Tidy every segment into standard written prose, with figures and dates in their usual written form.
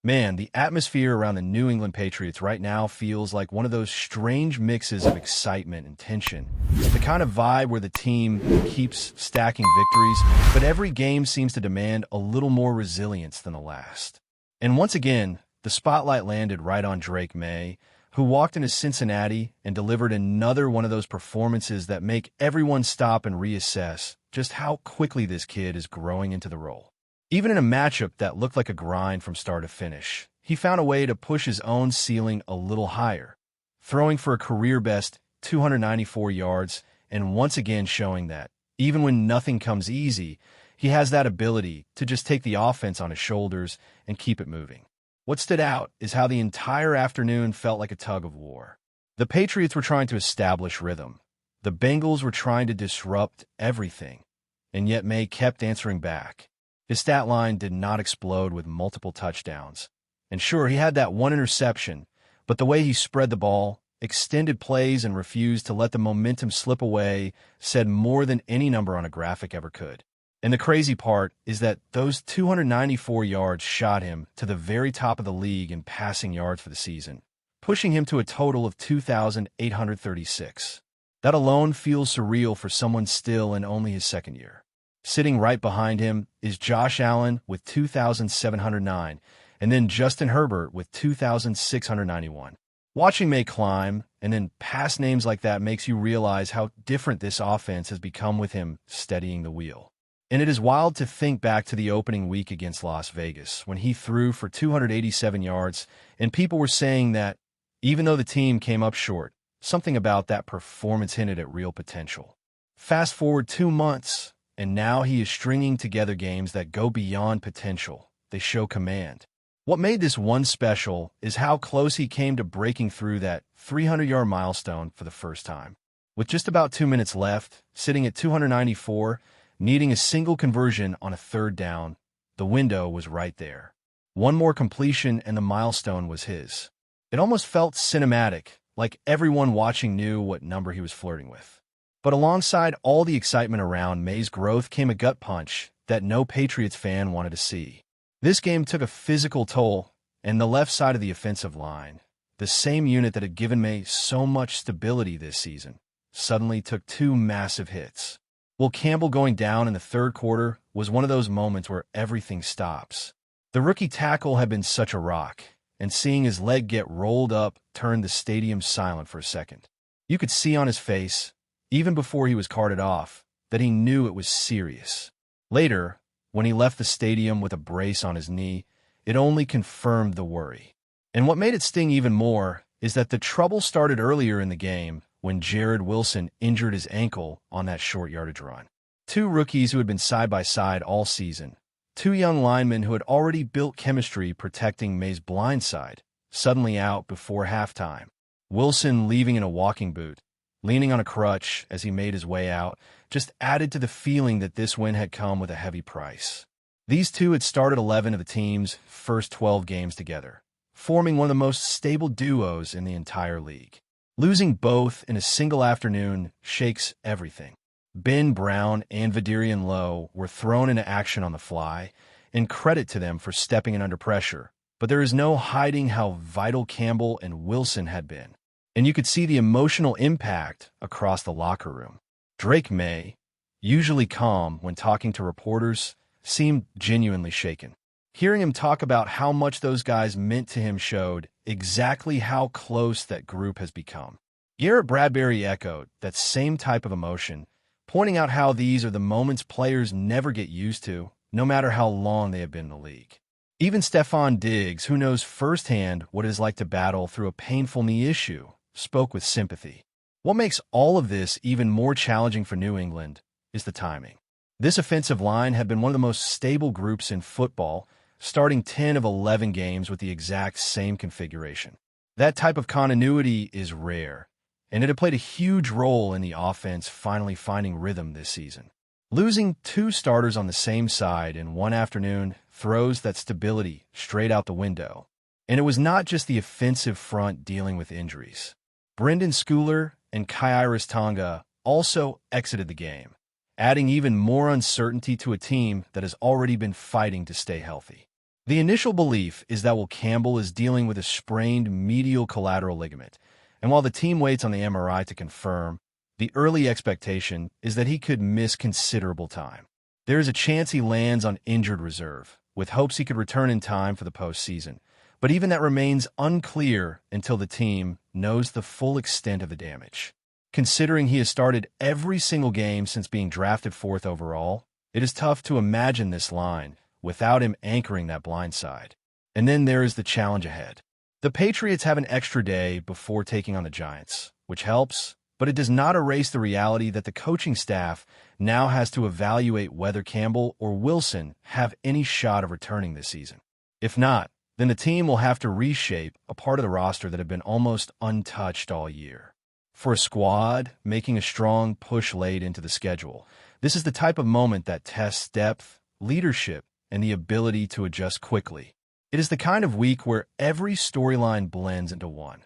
Man, the atmosphere around the New England Patriots right now feels like one of those strange mixes of excitement and tension. The kind of vibe where the team keeps stacking victories, but every game seems to demand a little more resilience than the last. And once again, the spotlight landed right on Drake May, who walked into Cincinnati and delivered another one of those performances that make everyone stop and reassess just how quickly this kid is growing into the role. Even in a matchup that looked like a grind from start to finish, he found a way to push his own ceiling a little higher, throwing for a career-best 294 yards and once again showing that, even when nothing comes easy, he has that ability to just take the offense on his shoulders and keep it moving. What stood out is how the entire afternoon felt like a tug of war. The Patriots were trying to establish rhythm. The Bengals were trying to disrupt everything, and yet May kept answering back. His stat line did not explode with multiple touchdowns. And sure, he had that one interception, but the way he spread the ball, extended plays, and refused to let the momentum slip away said more than any number on a graphic ever could. And the crazy part is that those 294 yards shot him to the very top of the league in passing yards for the season, pushing him to a total of 2,836. That alone feels surreal for someone still in only his second year. Sitting right behind him is Josh Allen with 2,709, and then Justin Herbert with 2,691. Watching May climb and then pass names like that makes you realize how different this offense has become with him steadying the wheel. And it is wild to think back to the opening week against Las Vegas when he threw for 287 yards, and people were saying that, even though the team came up short, something about that performance hinted at real potential. Fast forward 2 months, and now he is stringing together games that go beyond potential. They show command. What made this one special is how close he came to breaking through that 300-yard milestone for the first time. With just about 2 minutes left, sitting at 294, needing a single conversion on a third down, the window was right there. One more completion and the milestone was his. It almost felt cinematic, like everyone watching knew what number he was flirting with. But alongside all the excitement around May's growth came a gut punch that no Patriots fan wanted to see. This game took a physical toll, and the left side of the offensive line, the same unit that had given May so much stability this season, suddenly took 2 massive hits. Will Campbell going down in the third quarter was one of those moments where everything stops. The rookie tackle had been such a rock, and seeing his leg get rolled up turned the stadium silent for a second. You could see on his face, even before he was carted off, that he knew it was serious. Later, when he left the stadium with a brace on his knee, it only confirmed the worry. And what made it sting even more is that the trouble started earlier in the game when Jared Wilson injured his ankle on that short yardage run. 2 rookies who had been side by side all season, 2 young linemen who had already built chemistry protecting May's blind side, suddenly out before halftime. Wilson leaving in a walking boot, leaning on a crutch as he made his way out, just added to the feeling that this win had come with a heavy price. These two had started 11 of the team's first 12 games together, forming one of the most stable duos in the entire league. Losing both in a single afternoon shakes everything. Ben Brown and Vidarian Lowe were thrown into action on the fly, and credit to them for stepping in under pressure, but there is no hiding how vital Campbell and Wilson had been. And you could see the emotional impact across the locker room. Drake May, usually calm when talking to reporters, seemed genuinely shaken. Hearing him talk about how much those guys meant to him showed exactly how close that group has become. Garrett Bradbury echoed that same type of emotion, pointing out how these are the moments players never get used to, no matter how long they have been in the league. Even Stephon Diggs, who knows firsthand what it is like to battle through a painful knee issue, spoke with sympathy. What makes all of this even more challenging for New England is the timing. This offensive line had been one of the most stable groups in football, starting 10 of 11 games with the exact same configuration. That type of continuity is rare, and it had played a huge role in the offense finally finding rhythm this season. Losing 2 starters on the same side in one afternoon throws that stability straight out the window. And it was not just the offensive front dealing with injuries. Brendan Schooler and Kairos Tonga also exited the game, adding even more uncertainty to a team that has already been fighting to stay healthy. The initial belief is that Campbell is dealing with a sprained medial collateral ligament, and while the team waits on the MRI to confirm, the early expectation is that he could miss considerable time. There is a chance he lands on injured reserve, with hopes he could return in time for the postseason, but even that remains unclear until the team knows the full extent of the damage. Considering he has started every single game since being drafted 4th overall, it is tough to imagine this line without him anchoring that blind side. And then there is the challenge ahead. The Patriots have an extra day before taking on the Giants, which helps, but it does not erase the reality that the coaching staff now has to evaluate whether Campbell or Wilson have any shot of returning this season. If not, then the team will have to reshape a part of the roster that had been almost untouched all year. For a squad making a strong push late into the schedule, this is the type of moment that tests depth, leadership, and the ability to adjust quickly. It is the kind of week where every storyline blends into one.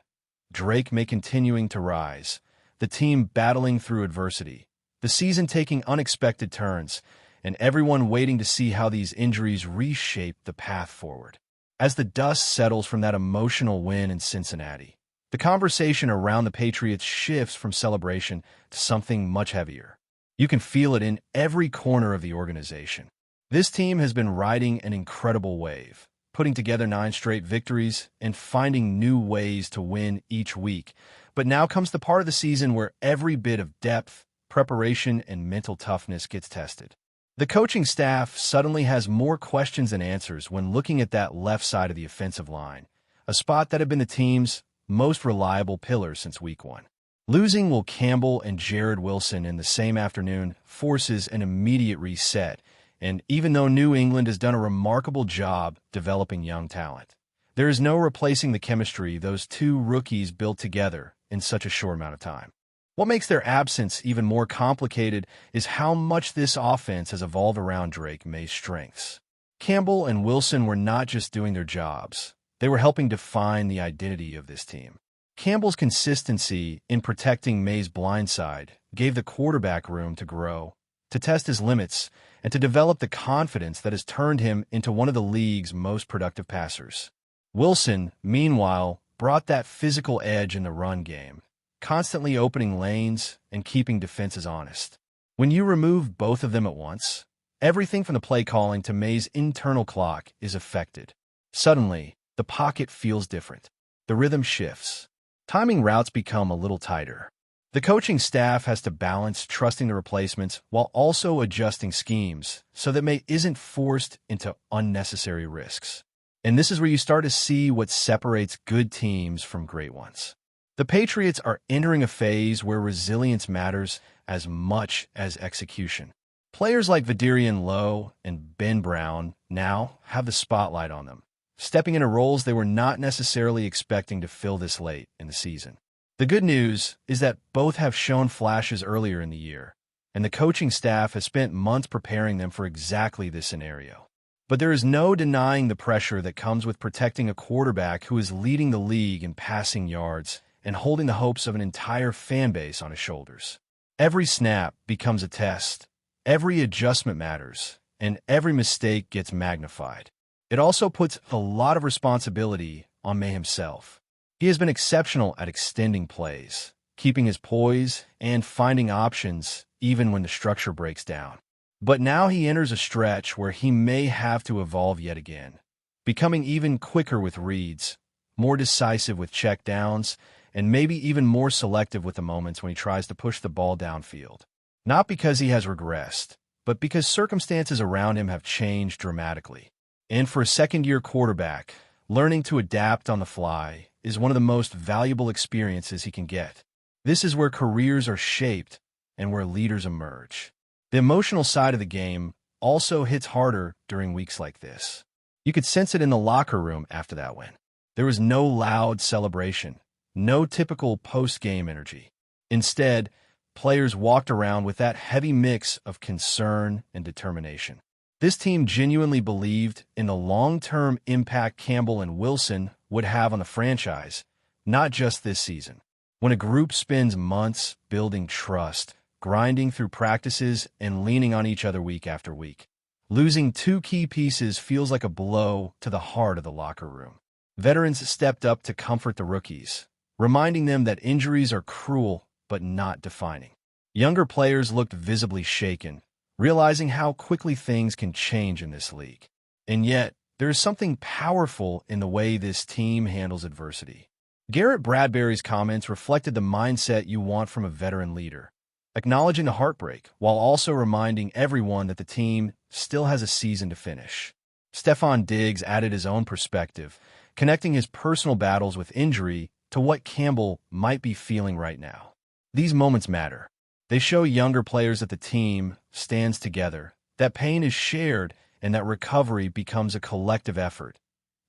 Drake may continuing to rise, the team battling through adversity, the season taking unexpected turns, and everyone waiting to see how these injuries reshape the path forward. As the dust settles from that emotional win in Cincinnati, the conversation around the Patriots shifts from celebration to something much heavier. You can feel it in every corner of the organization. This team has been riding an incredible wave, putting together 9 straight victories and finding new ways to win each week. But now comes the part of the season where every bit of depth, preparation, and mental toughness gets tested. The coaching staff suddenly has more questions than answers when looking at that left side of the offensive line, a spot that had been the team's most reliable pillar since week 1. Losing Campbell and Jared Wilson in the same afternoon forces an immediate reset, and even though New England has done a remarkable job developing young talent, there is no replacing the chemistry those two rookies built together in such a short amount of time. What makes their absence even more complicated is how much this offense has evolved around Drake May's strengths. Campbell and Wilson were not just doing their jobs, they were helping define the identity of this team. Campbell's consistency in protecting May's blindside gave the quarterback room to grow, to test his limits, and to develop the confidence that has turned him into one of the league's most productive passers. Wilson, meanwhile, brought that physical edge in the run game, constantly opening lanes and keeping defenses honest. When you remove both of them at once, everything from the play calling to May's internal clock is affected. Suddenly, the pocket feels different. The rhythm shifts. Timing routes become a little tighter. The coaching staff has to balance trusting the replacements while also adjusting schemes so that May isn't forced into unnecessary risks. And this is where you start to see what separates good teams from great ones. The Patriots are entering a phase where resilience matters as much as execution. Players like Vidarian Lowe and Ben Brown now have the spotlight on them, stepping into roles they were not necessarily expecting to fill this late in the season. The good news is that both have shown flashes earlier in the year, and the coaching staff has spent months preparing them for exactly this scenario. But there is no denying the pressure that comes with protecting a quarterback who is leading the league in passing yards and holding the hopes of an entire fan base on his shoulders. Every snap becomes a test, every adjustment matters, and every mistake gets magnified. It also puts a lot of responsibility on May himself. He has been exceptional at extending plays, keeping his poise, and finding options even when the structure breaks down. But now he enters a stretch where he may have to evolve yet again, becoming even quicker with reads, more decisive with checkdowns, and maybe even more selective with the moments when he tries to push the ball downfield. Not because he has regressed, but because circumstances around him have changed dramatically. And for a second-year quarterback, learning to adapt on the fly is one of the most valuable experiences he can get. This is where careers are shaped and where leaders emerge. The emotional side of the game also hits harder during weeks like this. You could sense it in the locker room after that win. There was no loud celebration, no typical post-game energy. Instead, players walked around with that heavy mix of concern and determination. This team genuinely believed in the long-term impact Campbell and Wilson would have on the franchise, not just this season. When a group spends months building trust, grinding through practices, and leaning on each other week after week, Losing two key pieces feels like a blow to the heart of the locker room. Veterans stepped up to comfort the rookies, reminding them that injuries are cruel but not defining. Younger players looked visibly shaken, realizing how quickly things can change in this league. And yet, there is something powerful in the way this team handles adversity. Garrett Bradbury's comments reflected the mindset you want from a veteran leader, acknowledging the heartbreak while also reminding everyone that the team still has a season to finish. Stephon Diggs added his own perspective, connecting his personal battles with injury to what Campbell might be feeling right now. These moments matter. They show younger players that the team stands together, that pain is shared, and that recovery becomes a collective effort,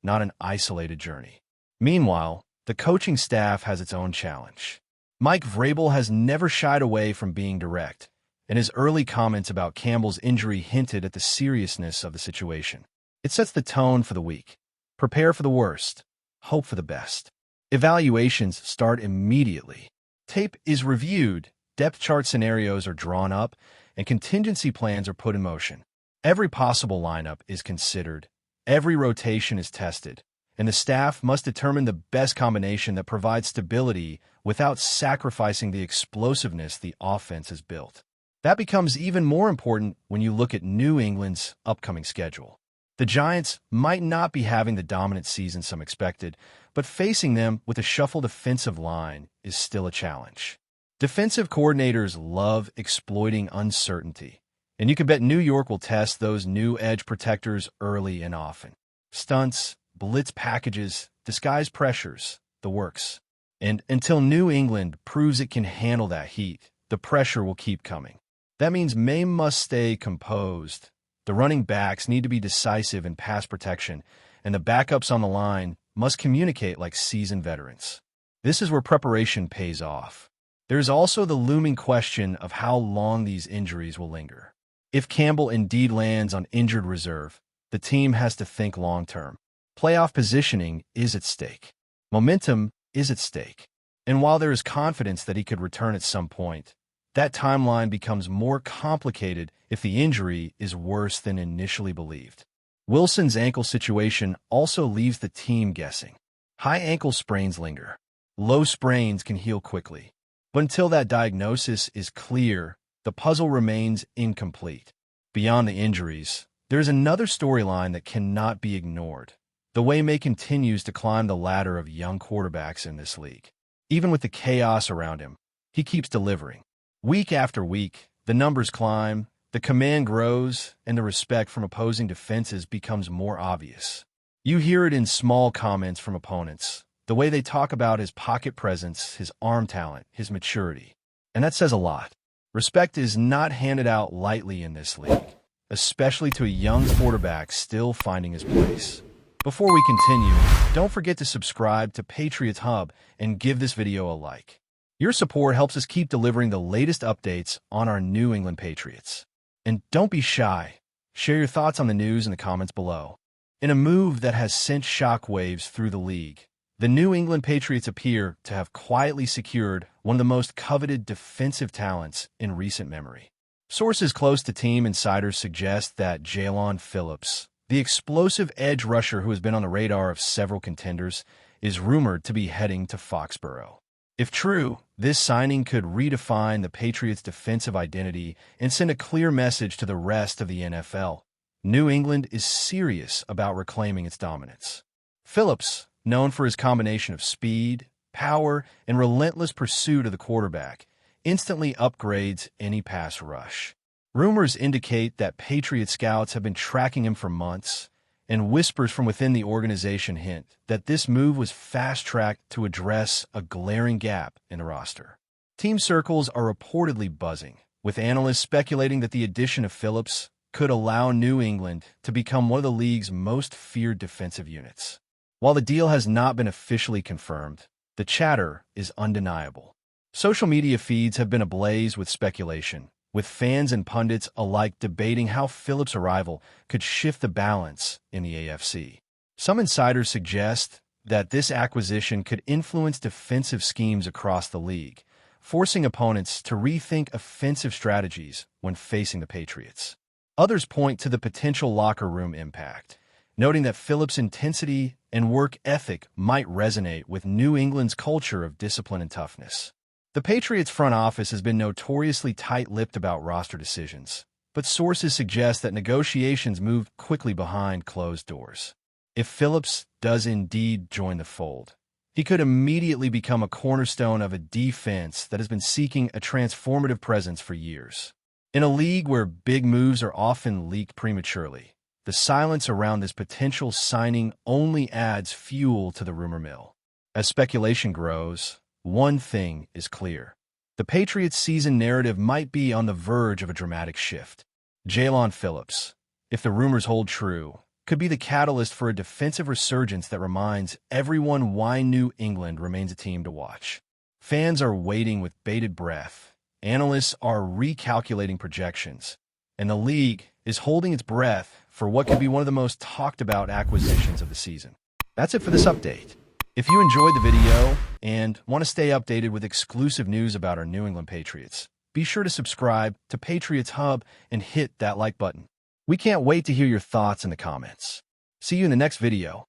not an isolated journey. Meanwhile, the coaching staff has its own challenge. Mike Vrabel has never shied away from being direct, and his early comments about Campbell's injury hinted at the seriousness of the situation. It sets the tone for the week. Prepare for the worst. Hope for the best. Evaluations start immediately. Tape is reviewed, depth chart scenarios are drawn up, and contingency plans are put in motion. Every possible lineup is considered, every rotation is tested, and the staff must determine the best combination that provides stability without sacrificing the explosiveness the offense has built. That becomes even more important when you look at New England's upcoming schedule. The Giants might not be having the dominant season some expected, but facing them with a shuffled offensive line is still a challenge. Defensive coordinators love exploiting uncertainty, and you can bet New York will test those new edge protectors early and often. Stunts, blitz packages, disguise pressures, the works. And until New England proves it can handle that heat, the pressure will keep coming. That means May must stay composed. The running backs need to be decisive in pass protection, and the backups on the line must communicate like seasoned veterans. This is where preparation pays off. There's also the looming question of how long these injuries will linger. If Campbell indeed lands on injured reserve, the team has to think long-term. Playoff positioning is at stake. Momentum is at stake. And while there is confidence that he could return at some point, that timeline becomes more complicated if the injury is worse than initially believed. Wilson's ankle situation also leaves the team guessing. High ankle sprains linger. Low sprains can heal quickly. But until that diagnosis is clear, the puzzle remains incomplete. Beyond the injuries, there's another storyline that cannot be ignored. The way May continues to climb the ladder of young quarterbacks in this league. Even with the chaos around him, he keeps delivering. Week after week, the numbers climb, the command grows, and the respect from opposing defenses becomes more obvious. You hear it in small comments from opponents, the way they talk about his pocket presence, his arm talent, his maturity. And that says a lot. Respect is not handed out lightly in this league, especially to a young quarterback still finding his place. Before we continue, don't forget to subscribe to Patriots Hub and give this video a like. Your support helps us keep delivering the latest updates on our New England Patriots. And don't be shy. Share your thoughts on the news in the comments below. In a move that has sent shockwaves through the league, the New England Patriots appear to have quietly secured one of the most coveted defensive talents in recent memory. Sources close to team insiders suggest that Jaelan Phillips, the explosive edge rusher who has been on the radar of several contenders, is rumored to be heading to Foxborough. If true, this signing could redefine the Patriots' defensive identity and send a clear message to the rest of the NFL. New England is serious about reclaiming its dominance. Phillips, known for his combination of speed, power, and relentless pursuit of the quarterback, instantly upgrades any pass rush. Rumors indicate that Patriot scouts have been tracking him for months, and whispers from within the organization hint that this move was fast-tracked to address a glaring gap in the roster. Team circles are reportedly buzzing, with analysts speculating that the addition of Phillips could allow New England to become one of the league's most feared defensive units. While the deal has not been officially confirmed, the chatter is undeniable. Social media feeds have been ablaze with speculation, with fans and pundits alike debating how Phillips' arrival could shift the balance in the AFC. Some insiders suggest that this acquisition could influence defensive schemes across the league, forcing opponents to rethink offensive strategies when facing the Patriots. Others point to the potential locker room impact, noting that Phillips' intensity and work ethic might resonate with New England's culture of discipline and toughness. The Patriots front office has been notoriously tight-lipped about roster decisions, but sources suggest that negotiations moved quickly behind closed doors. If Phillips does indeed join the fold, he could immediately become a cornerstone of a defense that has been seeking a transformative presence for years. In a league where big moves are often leaked prematurely, the silence around this potential signing only adds fuel to the rumor mill. As speculation grows, one thing is clear. The Patriots' season narrative might be on the verge of a dramatic shift. Jaelan Phillips, if the rumors hold true, could be the catalyst for a defensive resurgence that reminds everyone why New England remains a team to watch. Fans are waiting with bated breath, analysts are recalculating projections, and the league is holding its breath for what could be one of the most talked about acquisitions of the season. That's it for this update. If you enjoyed the video and want to stay updated with exclusive news about our New England Patriots, be sure to subscribe to Patriots Hub and hit that like button. We can't wait to hear your thoughts in the comments. See you in the next video.